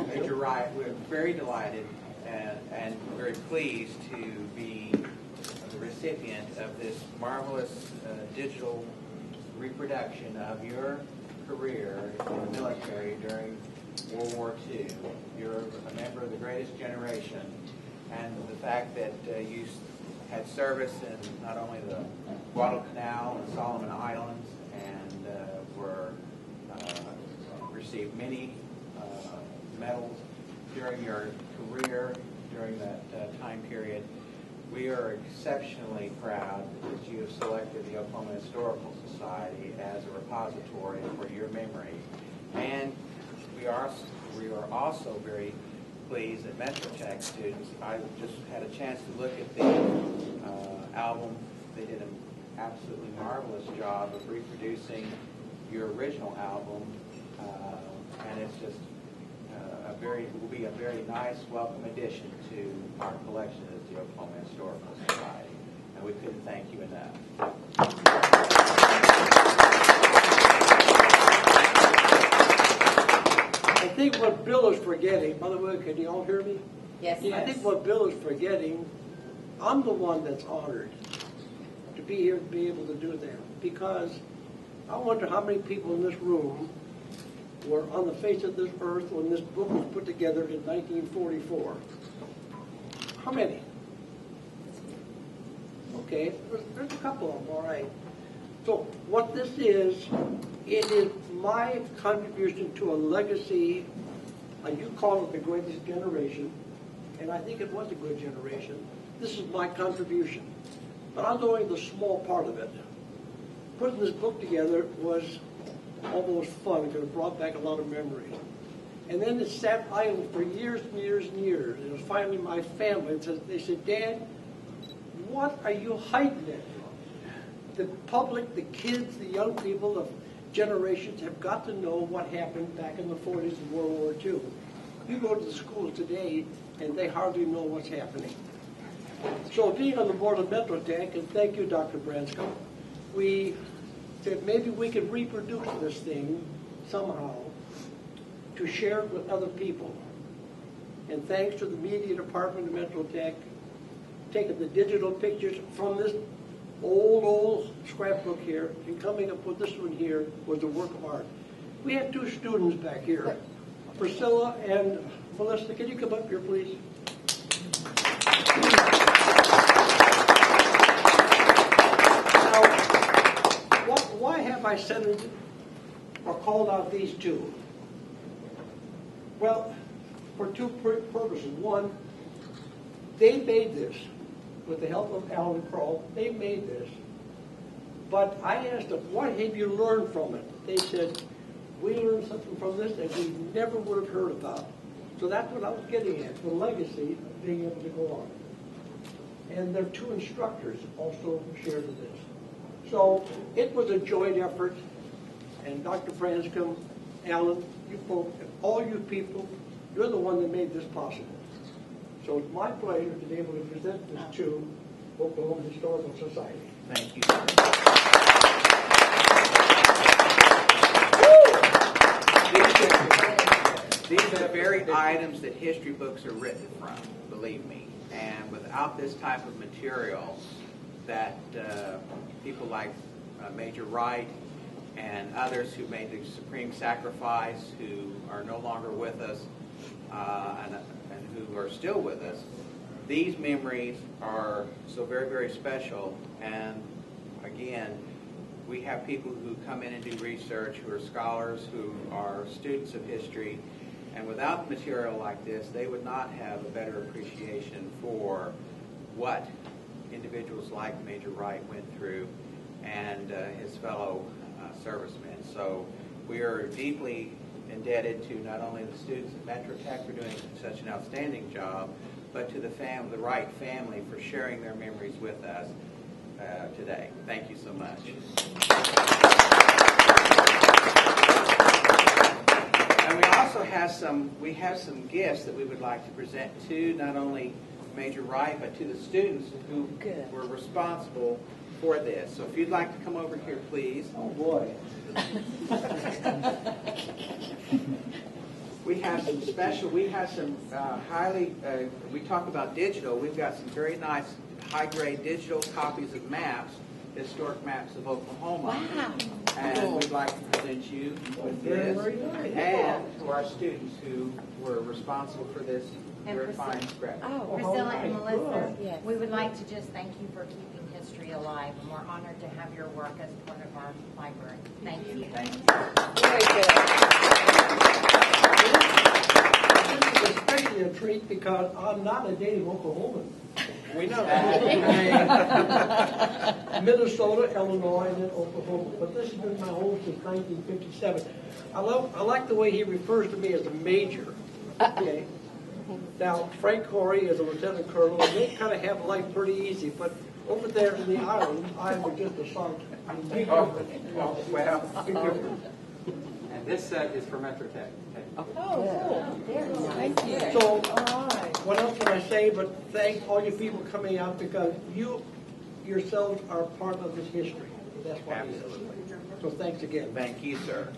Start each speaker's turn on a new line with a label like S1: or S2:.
S1: Major Wright, we're very delighted and very pleased to be the recipient of this marvelous digital reproduction of your career in the military during World War II. You're a member of the greatest generation, and the fact that you had service in not only the Guadalcanal and Solomon Islands and received many medals during your career during that time period. We are exceptionally proud that you have selected the Oklahoma Historical Society as a repository for your memory. And we are also very pleased that MetroTech students, I just had a chance to look at the album. They did an absolutely marvelous job of reproducing your original album, and it's just will be a very nice, welcome addition to our collection at the Oklahoma Historical Society, and we couldn't thank you enough.
S2: I think what Bill is forgetting, by the way, can you all hear me?
S3: Yes.
S2: I think what Bill is forgetting, I'm the one that's honored to be here, to be able to do that, because I wonder how many people in this room were on the face of this earth when this book was put together in 1944. How many? Okay, there's a couple of them, all right. So what this is, it is my contribution to a legacy, you call it the greatest generation, and I think it was a good generation. This is my contribution. But I'm doing the small part of it. Putting this book together was almost fun because it brought back a lot of memories. And then it sat idle for years and years and years. And it was finally my family. They said, Dad, what are you hiding it from? The public, the kids, the young people of generations have got to know what happened back in the 40s and World War II. You go to the schools today, and they hardly know what's happening. So being on the board of MetroTech, and thank you, Dr. Branscombe, we said maybe we could reproduce this thing somehow to share it with other people. And thanks to the media department of MetroTech, taking the digital pictures from this old scrapbook here and coming up with this one here was a work of art. We have two students back here, Priscilla and Melissa. Can you come up here, please? Why have I centered or called out these two? Well, for two purposes. One, they made this with the help of Alan Kroll. They made this. But I asked them, what have you learned from it? They said, we learned something from this that we never would have heard about. So that's what I was getting at, the legacy of being able to go on. And their two instructors also shared in this. So it was a joint effort, and Dr. Branscombe, Alan, you folks, all you people, you're the one that made this possible. So it's my pleasure to be able to present this to Oklahoma Historical Society.
S1: Thank you. These are the very items that history books are written from, believe me. And without this type of material, that people like Major Wright and others who made the supreme sacrifice, who are no longer with us, and who are still with us, these memories are so very, very special. And again, we have people who come in and do research, who are scholars, who are students of history, and without material like this, they would not have a better appreciation for what individuals like Major Wright went through and his fellow servicemen. So we are deeply indebted to not only the students at MetroTech for doing such an outstanding job, but to the Wright family for sharing their memories with us today. Thank you so much. And we also have some gifts that we would like to present to not only Major Wright, but to the students who were responsible for this. So if you'd like to come over here, please.
S2: Oh, boy.
S1: We have some special, we have some highly, we talk about digital, we've got some very nice high-grade digital copies of maps, historic maps of Oklahoma.
S3: Wow.
S1: And we'd like to present you with this.
S2: Very nice.
S1: And to our students who were responsible for this
S4: And
S1: very fine scrap.
S4: Oh, Priscilla and
S2: my
S4: Melissa,
S2: God.
S3: Yes.
S4: we would like to just thank you for keeping history alive, and we're honored to have your work as part of our library. Thank you.
S1: Thank you.
S3: Very good.
S2: This is especially a treat because I'm not a native Oklahoman.
S1: We know
S2: Minnesota, Illinois, and then Oklahoma. But this has been my home since 1957. I like the way he refers to me as a major. Okay. Now, Frank Corey is a lieutenant colonel, and they kind of have life pretty easy. But over there in the islands, I was just a sergeant.
S5: And this is for Metro Tech.
S3: Oh, very nice. Thank you.
S2: So, what else can I say but thank all you people coming out because you yourselves are part of this history. That's why.
S1: Absolutely.
S2: So thanks again.
S1: Thank you, sir.